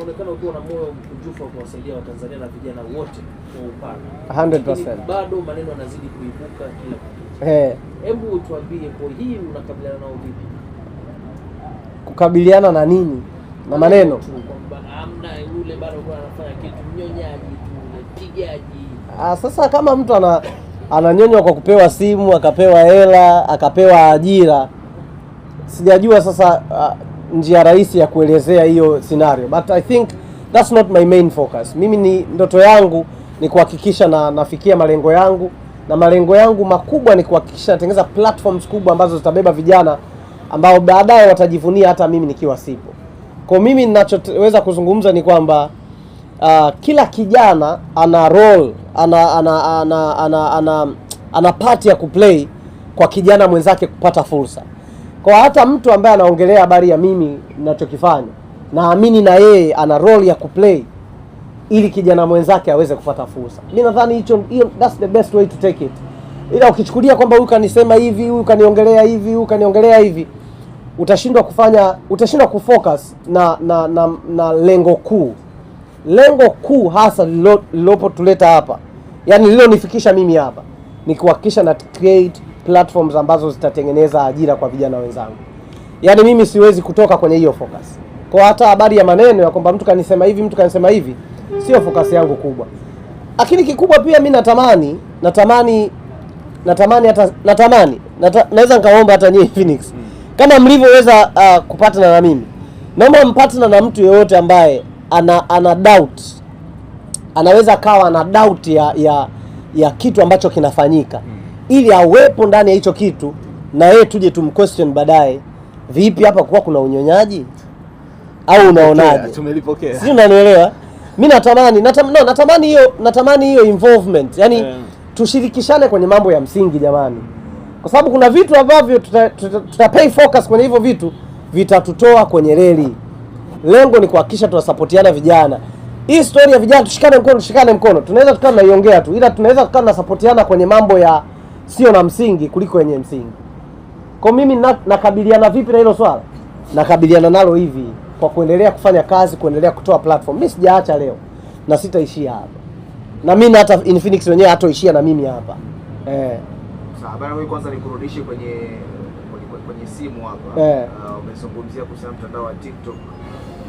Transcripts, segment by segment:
unaonekana ukiwa na moyo mkunjufu wa kuwasaidia Watanzania na vijana wote kwa upana. 100%. Bado maneno yanazidi kuibuka kila kitu. Hebu tuambie kwa hii unakabiliana nao vipi? Kukabiliana na nini? Na maneno. Kwamba amna yule bado anafanya kitu mnyonyaji tu, pigaji. Sasa kama mtu ananyonywa kwa kupewa simu, akapewa hela, akapewa ajira, sijajua sasa njia rahisi ya kuelezea hiyo scenario, but I think that's not my main focus. Mimi ni ndoto yangu ni kuhakikisha nafikia malengo yangu, na malengo yangu makubwa ni kuhakikisha natengeneza platforms kubwa ambazo zitabeba vijana ambao baadaye watajivunia hata mimi nikiwa sipo. Kwa mimi ninachoweza kuzungumza ni kwamba kila kijana ana role, ana part ya kuplay kwa kijana mwenzake kupata fursa. Kwa hata mtu ambaye anaongelea habari ya mimi ninachokifanya, naamini na yeye ana role ya kuplay ili kijana mwenzake aweze kupata fursa. Mimi nadhani hiyo that's the best way to take it. Ila ukichukulia kwamba huyu kanisema hivi, huyu kaniongelea hivi, huyu kaniongelea hivi, utashindwa kufocus na lengo kuu. Lengo kuu hasa lilopo tuleta hapa, yani lilonifikisha mimi hapa, ni kuhakikisha na create platforms ambazo zitatengeneza ajira kwa vijana wenzangu. Yani mimi siwezi kutoka kwenye hiyo focus. Kwa hata habari ya maneno ya kwamba mtu kanisema hivi, mtu kanisema hivi, sio focus yangu kubwa. Lakini kikubwa pia mimi naweza nikaomba hata nyinyi Phoenix, kama mlivyoweza kupatana na mimi, naomba mpatana na mtu yeyote ambaye ana doubt, anaweza kawa ana doubt ya kitu ambacho kinafanyika, ili awepo ndani ya hicho kitu na yeye tuje tumquestion baadaye, vipi hapa kwa kuna unyonyaji au unaonaje? Tumelipokea. Sio, unanielewa? Mimi natamani hiyo involvement. Yaani tushirikishane kwenye mambo ya msingi jamani. Kwa sababu kuna vitu ambavyo tuta pay focus kwenye hivyo vitu vitatutoa kwenye reli. Lengo ni kuhakikisha tunasupportiana vijana. Hii story ya vijana tushikane mkono. Tunaweza tukaa tunaiongea tu, ila tunaweza tukaa tunasupportiana kwenye mambo ya sio na msingi kuliko yenye msingi. Kwa mimi nakabiliana vipi na hilo swala? Nakabiliana nalo hivi, kwa kuendelea kufanya kazi, kuendelea kutoa platform. Mimi sijaacha leo na sitaishia hapa. Na mimi hata Infinix wenyewe hatoishia na mimi hapa. Sawa, bana, wewe kwanza nikurudishe kwenye simu hapa. Umezungumzia kuhusu mtandao wa TikTok.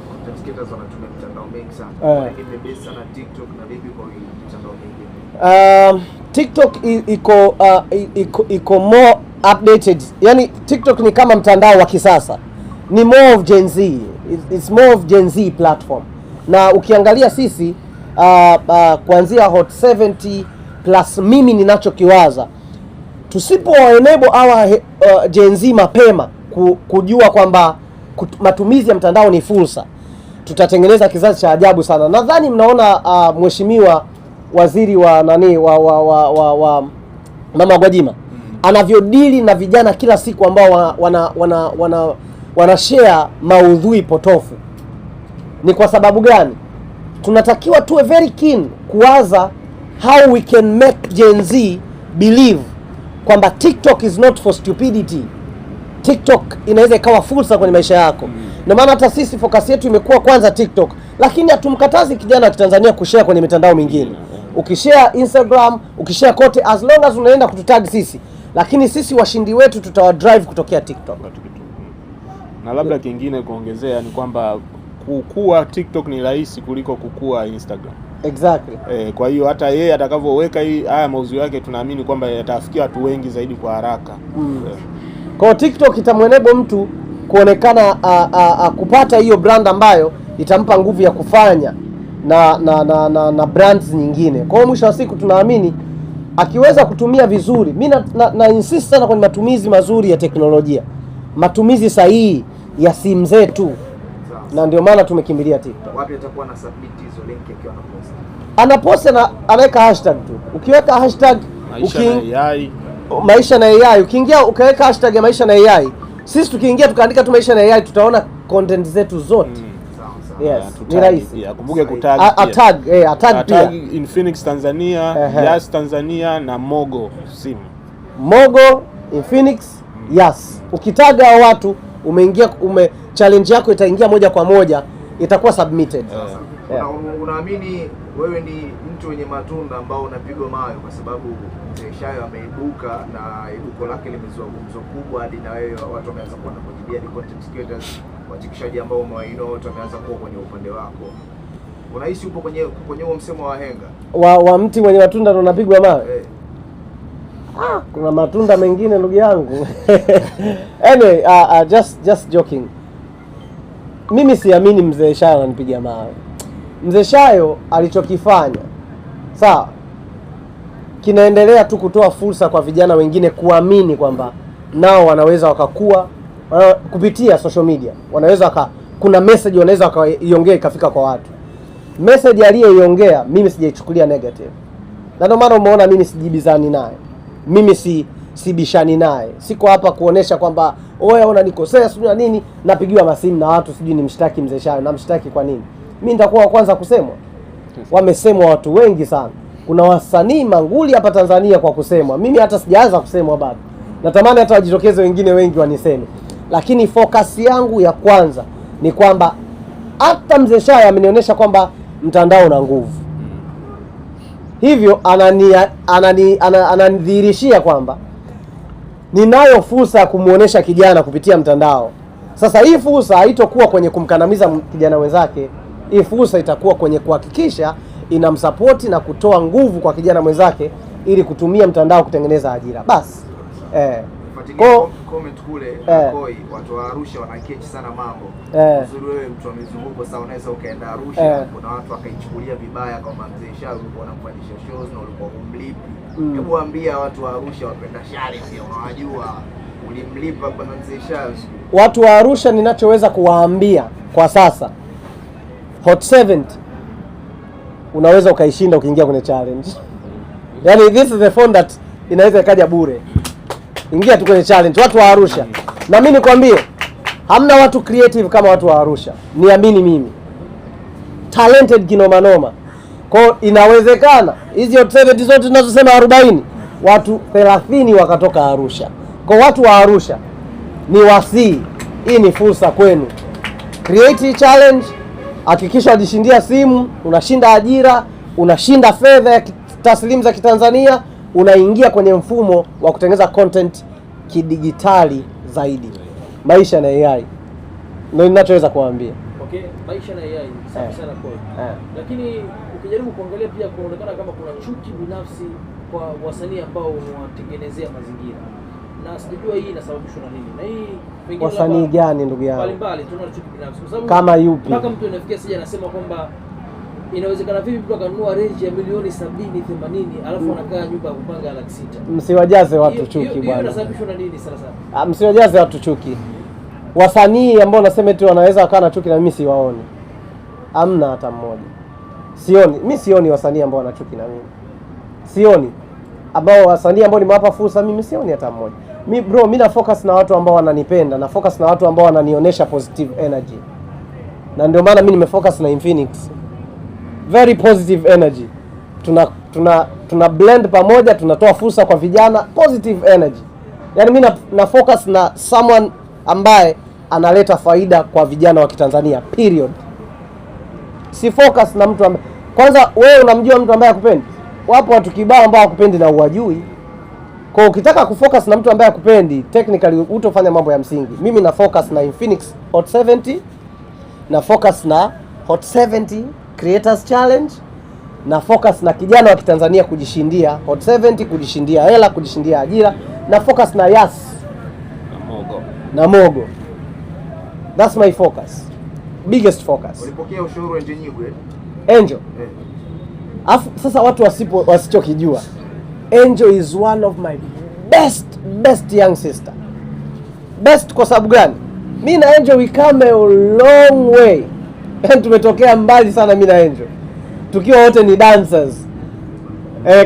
Content creators wanatumia mtandao mengi sana. Ni best sana TikTok na vipi kwa mtandao mwingine? TikTok iko more updated. Yaani TikTok ni kama mtandao wa kisasa. Ni more of Gen Z. It's more of Gen Z platform. Na ukiangalia sisi kuanzia Hot 70 plus mimi ninachokiwaza, tusipo enable our Gen Z mapema kujua kwamba matumizi ya mtandao ni fursa, tutatengeneza kizazi cha ajabu sana. Nadhani mnaona mheshimiwa waziri wa Mama Gwajima anavyodili na vijana kila siku ambao wana share maudhui potofu. Ni kwa sababu gani? Tunatakiwa tuwe very keen kuwaza how we can make Gen Z believe kwamba TikTok is not for stupidity. TikTok inaweza ikawa fursa kwenye maisha yako. Ndio maana hata sisi focus yetu imekuwa kwanza TikTok, lakini hatumkatazi kijana wa Tanzania kushare kwenye mitandao mingine. Ukishare Instagram, ukishare kote, as long as unaenda kututag sisi, lakini sisi washindi wetu tutawa drive kutokea TikTok. Na labda kingine kuongezea ni kwamba kukua TikTok ni rahisi kuliko kukua Instagram. Exactly. Kwa hiyo hata yeye atakavyoweka haya mauzo yake, tunaamini kwamba yatafikia watu wengi zaidi kwa haraka. Kwa TikTok itamwenable mtu kuonekana kupata hiyo brand ambayo itampa nguvu ya kufanya na brands nyingine. Kwa hiyo mwisho wa siku tunaamini akiweza kutumia vizuri, mimi na insist sana kwenye matumizi mazuri ya teknolojia, matumizi sahihi ya simu zetu. Na ndio maana tumekimbilia TikTok. Wapi atakuwa na submit hizo link akiwa anapost na anaweka hashtag tu. Ukiweka hashtag maisha na AI, ukiingia ukaweka hashtag ya maisha na AI, sisi tukiingia tukaandika tu maisha na AI, tutaona content zetu zote. Yes, ni rahisi. Kumbuke kutag tag pia Infinix Tanzania, Yas Tanzania na Mogo simu. Mogo, Infinix, Yas. Ukitaga watu umeingia challenge yako itaingia moja kwa moja itakuwa submitted. Unaamini wewe ni mtu wenye matunda ambao unapigwa mawe kwa sababu Mzee Shayo ameibuka na ibuko lake limezua gumzo kubwa hadi na wewe watu wameanza kuona kujibia ni content creators, wachekeshaji ambao umewainua watu wameanza kuwa kwenye upande wako. Unahisi upo kwenye huo msemo wa henga wa mti wenye matunda ndo unapigwa mawe? Kuna matunda mengine ndugu yangu. Anyway, just joking. Mimi siamini Mzee Shayo ananipiga mawe. Mzee Shayo alichokifanya sawa, kinaendelea tu kutoa fursa kwa vijana wengine kuamini kwamba nao wanaweza wakakua kupitia social media. Wanaweza kuna message wanaweza wakaiongea ikafika kwa watu. Message aliyoiongea mimi sijaichukulia negative. Na ndio maana umeona mimi sijibizani naye. Mimi sibishani naye. Siko hapa kuonesha kwamba oya unanikosea sijui na nini, napigiwa masimu na watu sijui nimshtaki Mzee Shayo. Namshtaki kwa nini? Mimi nitakuwa wa kwanza kusemwa. Wamesemwa watu wengi sana. Kuna wasanii manguli hapa Tanzania kwa kusemwa. Mimi hata sijaanza kusemwa bado. Natamani hata wajitokeze wengine wengi waniseme. Lakini focus yangu ya kwanza ni kwamba hata Mzee Shayo amenionyesha kwamba mtandao una nguvu. Hivyo ananidhihirishia kwamba ninayo fursa ya kumuonesha kijana kupitia mtandao. Sasa hii fursa haitokuwa kwenye kumkandamiza kijana wenzake. Hii fursa itakuwa kwenye kuhakikisha inamsupport na kutoa nguvu kwa kijana mwenzake ili kutumia mtandao kutengeneza ajira. Basi comment kule Koi watu wa Arusha wanakechi sana mambo. Uzuri wewe mtu wa mizunguko sasa unaweza ukaenda Arusha kuna watu wakaichukulia vibaya kama Mzee Shayo ulikuwa unamfanyisha shows na ulikuwa umlipi. Hebu waambia watu wa Arusha wapenda shari pia unawajua ulimlipa kwa Mzee Shayo. Watu wa Arusha ninachoweza kuwaambia kwa sasa, Hot 70 unaweza ukaishinda ukiingia kwenye challenge. Yaani this is the phone that inaweza ikaja bure. Ingia tu kwenye challenge watu wa Arusha. Na mimi nikwambie hamna watu creative kama watu wa Arusha. Niamini mimi. Talented kinoma noma. Kwa inawezekana hizi Hot 70 zote tunazosema 40 watu 30 wakatoka Arusha. Kwa watu wa Arusha ni wasii, hii ni fursa kwenu. Create challenge, hakikisha wajishindia simu, unashinda ajira, unashinda fedha ya taslimu za Kitanzania, unaingia kwenye mfumo wa kutengeneza content kidigitali zaidi. Maisha na AI. Ndio ninachoweza kuwaambia. Okay, maisha na AI safi sana kwa. Lakini ukijaribu kuangalia pia kuonekana kama kuna chuki binafsi kwa wasanii ambao wanawatengenezea mazingira. Na sijui hii inasababishwa na nini. Na hii pengine wasanii gani ndugu yangu? Mbalimbali tunaona chuki binafsi. Kwa sababu kama yupi? Mpaka mtu anafikia sija anasema kwamba inawezekana vipi mtu akanunua range ya milioni 70 80 alafu anakaa nyumba ya kupanga laki 6. Msiwajaze watu chuki bwana. Hiyo inasababishwa na nini sasa? Msiwajaze watu chuki. Wasanii ambao nasema eti wanaweza wakaa na chuki na mimi siwaoni. Hamna hata mmoja. Sioni. Mimi sioni wasanii ambao wana chuki na mimi. Sioni. Ambao wasanii ambao nimewapa fursa mimi sioni hata mmoja. Mimi na focus na watu ambao wananipenda, na focus na watu ambao wananionyesha positive energy. Na ndio maana mimi nimefocus na Infinix. Very positive energy. Tuna blend pamoja, tunatoa fursa kwa vijana, positive energy. Yaani mimi na focus na someone ambaye analeta faida kwa vijana wa Kitanzania, period. Si focus na mtu ambaye kwanza wewe unamjua mtu ambaye hakupendi. Wapo watu kibao ambao hakupendi na uwajui. Kwa ukitaka kufocus na mtu ambaye hakupendi, technically utofanya mambo ya msingi. Mimi na focus na Infinix Hot 70, na focus na Hot 70 Creators Challenge, na focus na kijana wa Kitanzania kujishindia Hot 70, kujishindia hela, kujishindia ajira, na focus na Yas na Mogo. That's my focus. Biggest focus. Ulipokea ushauri wa Angel? Angel. Sasa watu wasichokijua, Angel is one of my best young sister. Best kwa sababu gani? Mimi na Angel we come a long way. Tumetokea mbali sana mimi na Angel. Tukiwa wote ni dancers.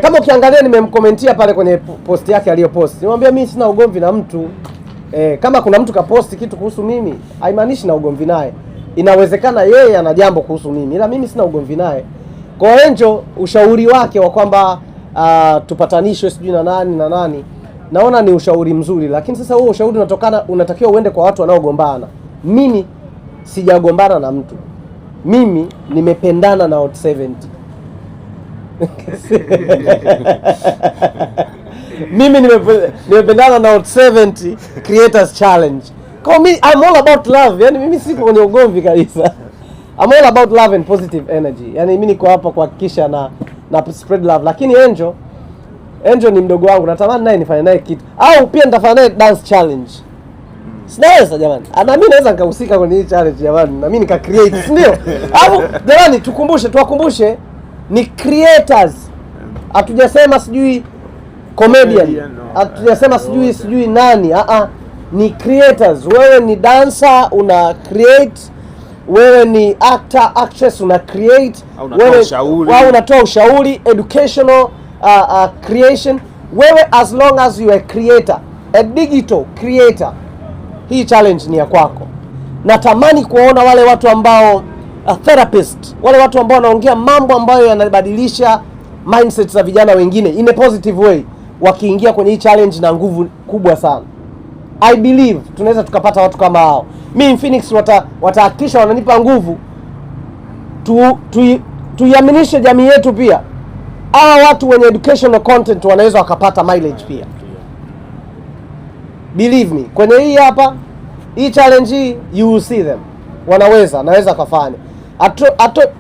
Kama ukiangalia nimemkomentia pale kwenye post yake aliyopost. Nimwambia mimi sina ugomvi na mtu. Kama kuna mtu kaposti kitu kuhusu mimi, haimaanishi na ugomvi naye. Inawezekana yeye ana jambo kuhusu mimi, ila mimi sina ugomvi naye. Kwa Angel ushauri wake wa kwamba tupatanishwe sijui na nani, naona ni ushauri mzuri, lakini sasa huo ushauri unatakiwa uende kwa watu wanaogombana. Mimi sijagombana na mtu. mimi nimependana na Hot 70. Mimi nimependana na Hot 70 Creators Challenge. Kwa mimi I'm all about love. Yani mimi siko kwenye ugomvi kabisa. I'm all about love and positive energy. Yani mimi niko hapa kuhakikisha na spread love. Lakini Angel ni mdogo wangu, natamani naye nifanye naye kitu. Au pia nitafanya naye dance challenge. Sinaweza jamani. Na mimi naweza nikahusika kwenye hii challenge jamani. Na mimi nika create, si ndio? Hapo jamani tuwakumbushe ni creators. Hatujasema sijui comedian. Hatujasema sijui nani. Ni creators. Wewe ni dancer, una create. Wewe ni actor, actress, una create. Wewe unatoa ushauri, educational creation. Wewe as long as you are a creator, a digital creator, hii challenge ni ya kwako. Natamani kuona wale watu ambao therapist, wale watu ambao wanaongea mambo ambayo yanabadilisha mindset za vijana wengine in a positive way, wakiingia kwenye hii challenge na nguvu kubwa sana. I believe tunaweza tukapata watu kama hao. Mimi Phoenix watahakikisha wananipa nguvu tuiaminishe jamii yetu pia. Watu wenye educational content wanaweza wakapata mileage pia. Believe me, kwenye hii challenge hii you will see them. Naweza kufanya.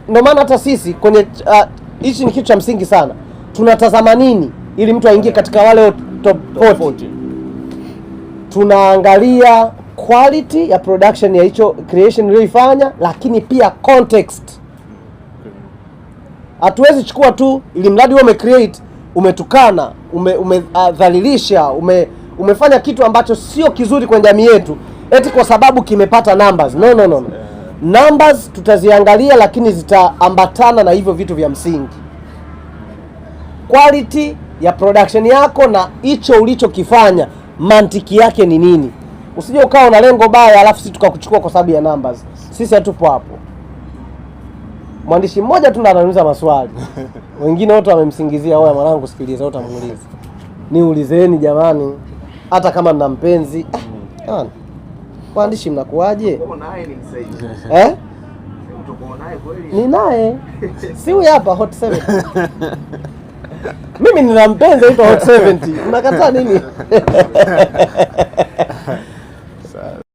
Ndio maana hata sisi kwenye hichi ni kitu cha msingi sana. Tunatazama nini ili mtu aingie katika wale top 40? Tunaangalia quality ya production ya hicho creation iliyoifanya, lakini pia context. Hatuwezi chukua tu ili mradi wewe umecreate, umetukana, umedhalilisha, umefanya kitu ambacho sio kizuri kwenye jamii yetu eti kwa sababu kimepata numbers. No. Numbers tutaziangalia, lakini zitaambatana na hivyo vitu vya msingi. Quality ya production yako na hicho ulichokifanya, mantiki yake ni nini? Usije ukawa na lengo baya alafu sisi tukakuchukua kwa sababu ya numbers. Sisi hatupo hapo. Mwandishi mmoja tu ndo anauliza maswali. Wengine wote wamemsingizia, wewe mwanangu sikiliza, utamuuliza. Niulizeni jamani, hata kama nina mpenzi. Mwandishi mnakuaje? Uko naye ni msaidizi. Uko naye kweli? Ni naye. Si huyu hapa Hot 70. Mimi nina mpenzi anaitwa Hot 70. Unakataa nini?